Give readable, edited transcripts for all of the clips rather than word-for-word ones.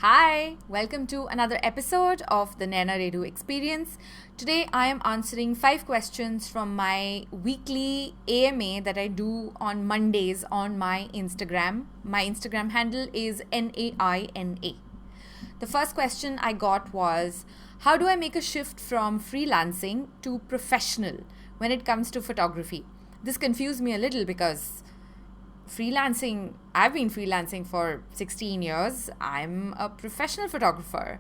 Hi, welcome to another episode of the Naina Redhu experience. Today I am answering 5 questions from my weekly AMA that I do on Mondays on my Instagram. My Instagram handle is Naina. The first question I got was, how do I make a shift from freelancing to professional when it comes to photography? This confused me a little because I've been freelancing for 16 years. I'm a professional photographer.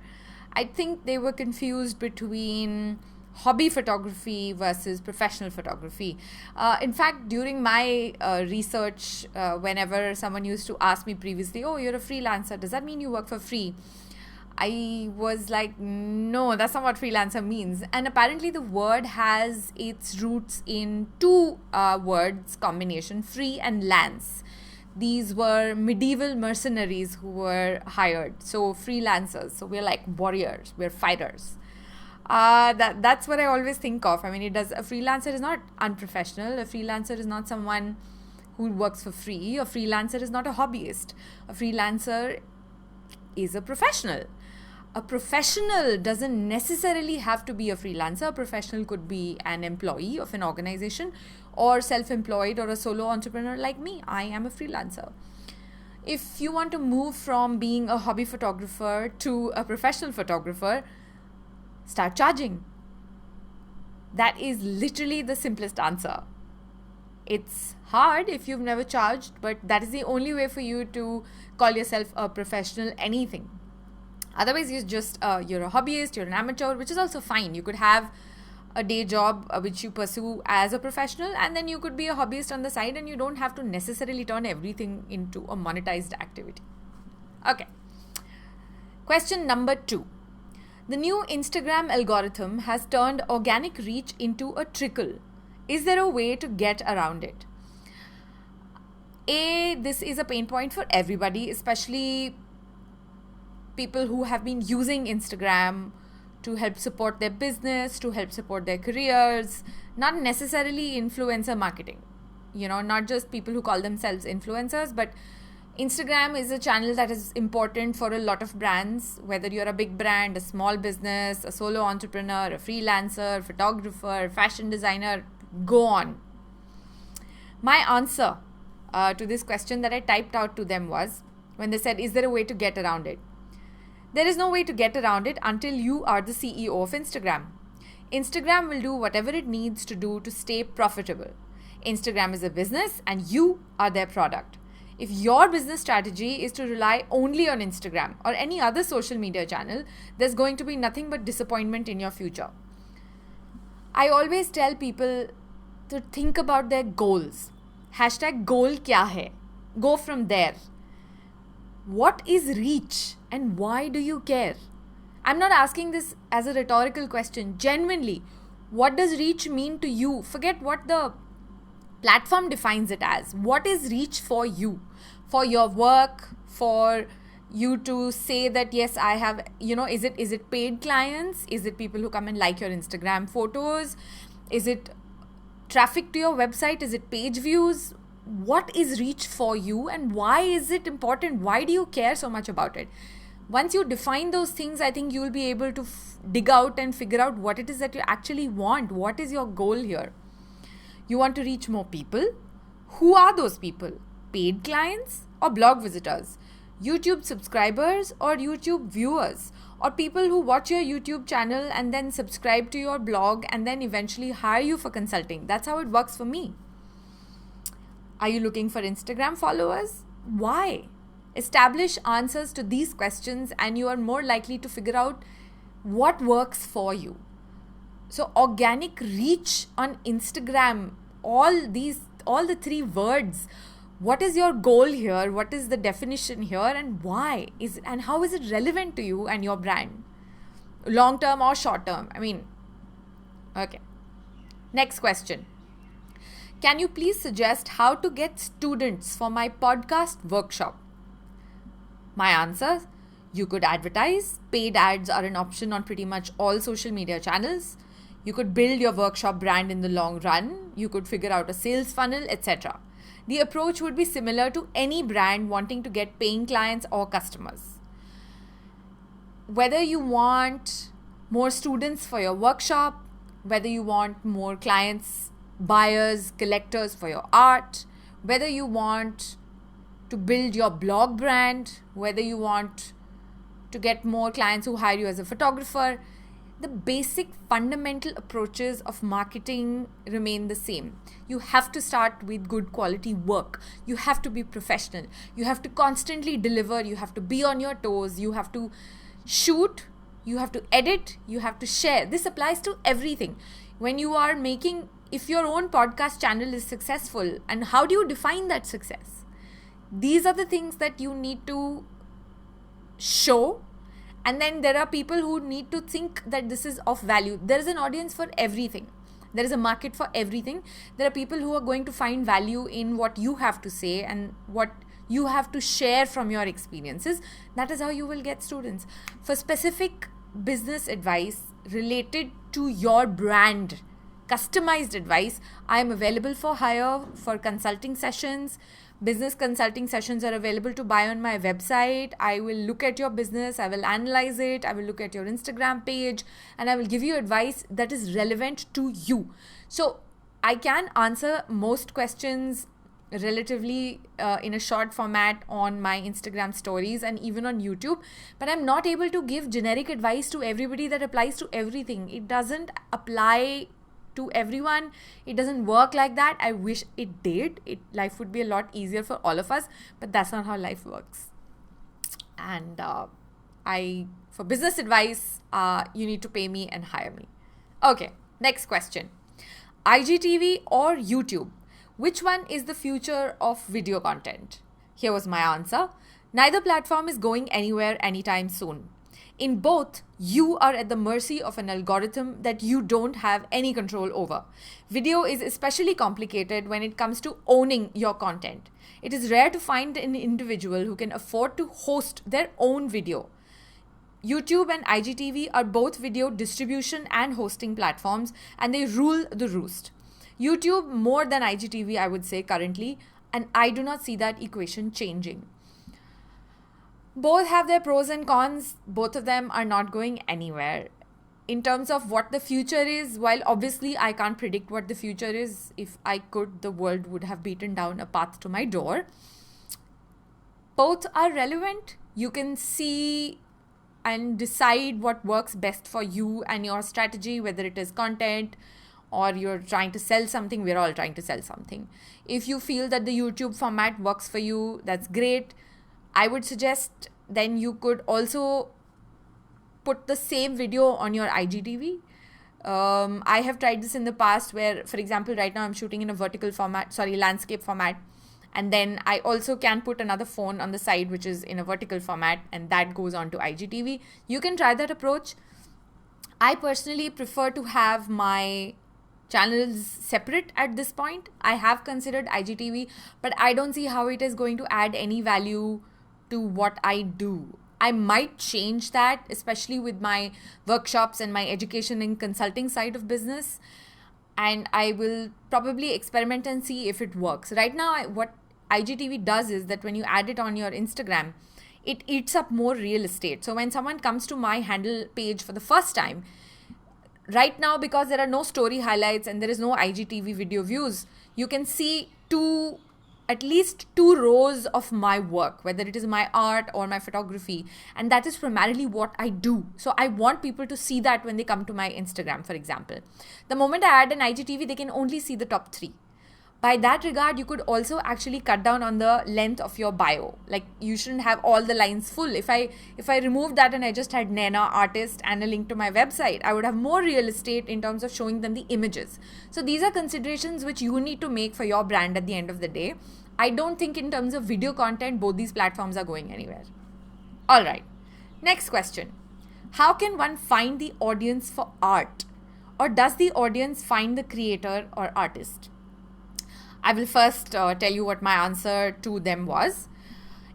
I think they were confused between hobby photography versus professional photography. In fact, during my research, whenever someone used to ask me previously, oh, you're a freelancer, does that mean you work for free? I was like, no, that's not what freelancer means. And apparently the word has its roots in two words combination, free and lance. These were medieval mercenaries who were hired. So freelancers. So we're like warriors. We're fighters. That's what I always think of. I mean, a freelancer is not unprofessional. A freelancer is not someone who works for free. A freelancer is not a hobbyist. A freelancer is a professional. A professional doesn't necessarily have to be a freelancer. A professional could be an employee of an organization or self-employed or a solo entrepreneur like me. I am a freelancer. If you want to move from being a hobby photographer to a professional photographer, start charging. That is literally the simplest answer. It's hard if you've never charged, but that is the only way for you to call yourself a professional anything. Otherwise, you're a hobbyist, you're an amateur, which is also fine. You could have a day job which you pursue as a professional, and then you could be a hobbyist on the side, and you don't have to necessarily turn everything into a monetized activity. Okay. Question number 2. The new Instagram algorithm has turned organic reach into a trickle. Is there a way to get around it? This is a pain point for everybody, especially people who have been using Instagram to help support their business, to help support their careers, not necessarily influencer marketing. Not just people who call themselves influencers, but Instagram is a channel that is important for a lot of brands, whether you're a big brand, a small business, a solo entrepreneur, a freelancer, photographer, fashion designer, go on. My answer to this question that I typed out to them was, when they said, is there a way to get around it? There is no way to get around it until you are the CEO of Instagram. Instagram will do whatever it needs to do to stay profitable. Instagram is a business and you are their product. If your business strategy is to rely only on Instagram or any other social media channel, there's going to be nothing but disappointment in your future. I always tell people to think about their goals. #goal kya hai? Go from there. What is reach and why do you care? I'm not asking this as a rhetorical question. Genuinely, what does reach mean to you? Forget what the platform defines it as. What is reach for you? For your work, for you to say that, yes, I have, is it paid clients? Is it people who come and like your Instagram photos? Is it traffic to your website? Is it page views? What is reach for you and why is it important? Why do you care so much about it? Once you define those things, I think you'll be able to dig out and figure out what it is that you actually want. What is your goal here? You want to reach more people? Who are those people? Paid clients or blog visitors? YouTube subscribers or YouTube viewers? Or people who watch your YouTube channel and then subscribe to your blog and then eventually hire you for consulting? That's how it works for me. Are you looking for Instagram followers? Why? Establish answers to these questions and you are more likely to figure out what works for you. So organic reach on Instagram, all the 3 words. What is your goal here? What is the definition here and why? And how is it relevant to you and your brand? Long term or short term? Okay. Next question. Can you please suggest how to get students for my podcast workshop? My answer, you could advertise. Paid ads are an option on pretty much all social media channels. You could build your workshop brand in the long run. You could figure out a sales funnel, etc. The approach would be similar to any brand wanting to get paying clients or customers. whether you want more students for your workshop, whether you want more clients, buyers, collectors for your art, whether you want to build your blog brand, whether you want to get more clients who hire you as a photographer, the basic fundamental approaches of marketing remain the same. You have to start with good quality work. You have to be professional. You have to constantly deliver. You have to be on your toes. You have to shoot. You have to edit. You have to share. This applies to everything. When you are making, if your own podcast channel is successful, and how do you define that success? These are the things that you need to show. And then there are people who need to think that this is of value. There is an audience for everything. There is a market for everything. There are people who are going to find value in what you have to say and what you have to share from your experiences. That is how you will get students. For specific business advice related to your brand, customized advice, I am available for hire for consulting sessions. Business consulting sessions are available to buy on my website. I will look at your business, I will analyze it, I will look at your Instagram page, and I will give you advice that is relevant to you. So I can answer most questions relatively in a short format on my Instagram stories and even on YouTube, but I'm not able to give generic advice to everybody that applies to everything. It doesn't apply to everyone. It doesn't work like that. I wish it did. Life would be a lot easier for all of us, but that's not how life works. And for business advice, you need to pay me and hire me. Okay, next question. IGTV or YouTube? Which one is the future of video content? Here was my answer. Neither platform is going anywhere anytime soon. In both, you are at the mercy of an algorithm that you don't have any control over. Video is especially complicated when it comes to owning your content. It is rare to find an individual who can afford to host their own video. YouTube and IGTV are both video distribution and hosting platforms, and they rule the roost. YouTube more than IGTV, I would say currently, and I do not see that equation changing. Both have their pros and cons. Both of them are not going anywhere. In terms of what the future is, while obviously I can't predict what the future is, if I could, the world would have beaten down a path to my door. Both are relevant. You can see and decide what works best for you and your strategy, whether it is content or you're trying to sell something. We're all trying to sell something. If you feel that the YouTube format works for you, that's great. I would suggest then you could also put the same video on your IGTV. I have tried this in the past where, for example, right now I'm shooting in a landscape format. And then I also can put another phone on the side, which is in a vertical format, and that goes on to IGTV. You can try that approach. I personally prefer to have my channels separate at this point. I have considered IGTV, but I don't see how it is going to add any value to what I do. I might change that, especially with my workshops and my education and consulting side of business. And I will probably experiment and see if it works. Right now, what IGTV does is that when you add it on your Instagram, it eats up more real estate. So when someone comes to my handle page for the first time, right now, because there are no story highlights and there is no IGTV video views, you can see at least two rows of my work, whether it is my art or my photography. And that is primarily what I do. So I want people to see that when they come to my Instagram, for example. The moment I add an IGTV, they can only see the top 3. By that regard, you could also actually cut down on the length of your bio. Like, you shouldn't have all the lines full. If I removed that and I just had Naina, artist, and a link to my website, I would have more real estate in terms of showing them the images. So these are considerations which you need to make for your brand at the end of the day. I don't think in terms of video content, both these platforms are going anywhere. All right. Next question. How can one find the audience for art? Or does the audience find the creator or artist? I will first tell you what my answer to them was.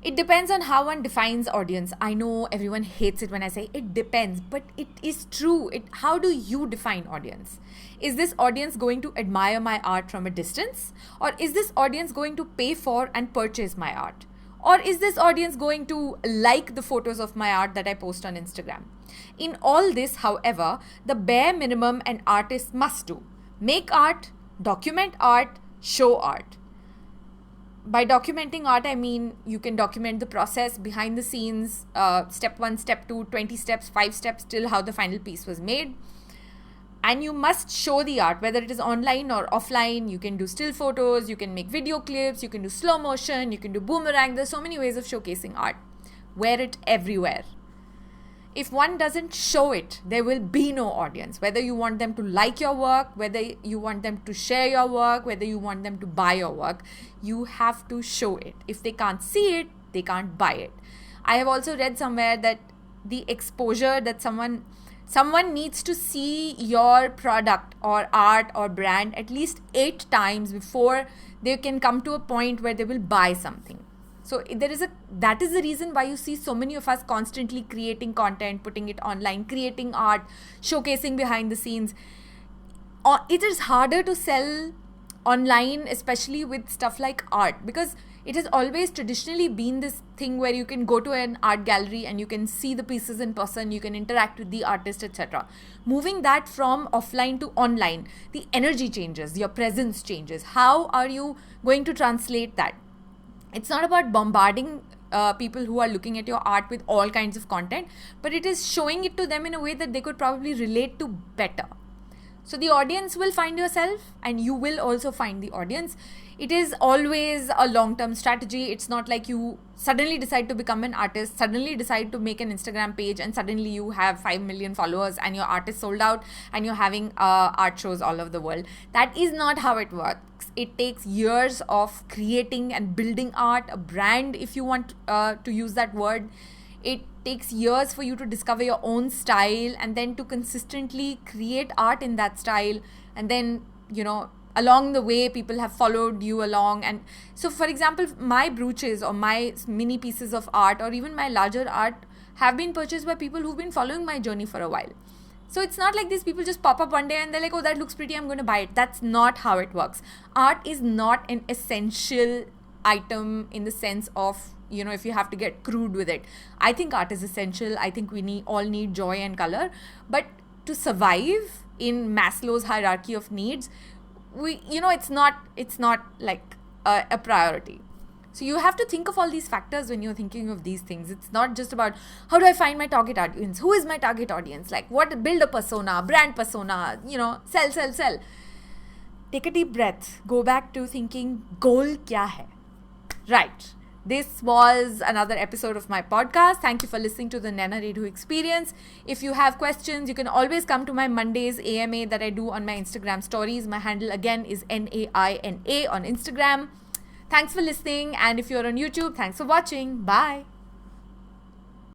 It depends on how one defines audience. I know everyone hates it when I say it depends, but it is true. How do you define audience? Is this audience going to admire my art from a distance? Or is this audience going to pay for and purchase my art? Or is this audience going to like the photos of my art that I post on Instagram? In all this, however, the bare minimum an artist must do: make art, document art, show art. By documenting art, I mean you can document the process behind the scenes, step 1, step 2, 20 steps, 5 steps, till how the final piece was made. And you must show the art, whether it is online or offline. You can do still photos, you can make video clips, you can do slow motion, you can do boomerang. There's so many ways of showcasing art. Wear it everywhere. If one doesn't show it, there will be no audience. Whether you want them to like your work, whether you want them to share your work, whether you want them to buy your work, you have to show it. If they can't see it, they can't buy it. I have also read somewhere that the exposure that someone needs to see your product or art or brand at least 8 times before they can come to a point where they will buy something. So that is the reason why you see so many of us constantly creating content, putting it online, creating art, showcasing behind the scenes. It is harder to sell online, especially with stuff like art, because it has always traditionally been this thing where you can go to an art gallery and you can see the pieces in person, you can interact with the artist, etc. Moving that from offline to online, the energy changes, your presence changes. How are you going to translate that? It's not about bombarding people who are looking at your art with all kinds of content, but it is showing it to them in a way that they could probably relate to better. So the audience will find yourself and you will also find the audience. It is always a long-term strategy. It's not like you suddenly decide to become an artist, suddenly decide to make an Instagram page, and suddenly you have 5 million followers and your art is sold out and you're having art shows all over the world. That is not how it works. It takes years of creating and building art, a brand, if you want to use that word. It takes years for you to discover your own style and then to consistently create art in that style. And then, along the way, people have followed you along. And so, for example, my brooches or my mini pieces of art or even my larger art have been purchased by people who've been following my journey for a while. So it's not like these people just pop up one day and they're like, oh, that looks pretty, I'm going to buy it. That's not how it works. Art is not an essential item in the sense of, if you have to get crude with it. I think art is essential. I think we all need joy and color. But to survive in Maslow's hierarchy of needs, it's not like a priority. So you have to think of all these factors when you're thinking of these things. It's not just about how do I find my target audience? Who is my target audience? Like build a persona, brand persona, sell. Take a deep breath. Go back to thinking, goal kya hai? Right. This was another episode of my podcast. Thank you for listening to the Naina Redhu experience. If you have questions, you can always come to my Mondays AMA that I do on my Instagram stories. My handle again is NAINA on Instagram. Thanks for listening. And if you're on YouTube, thanks for watching. Bye.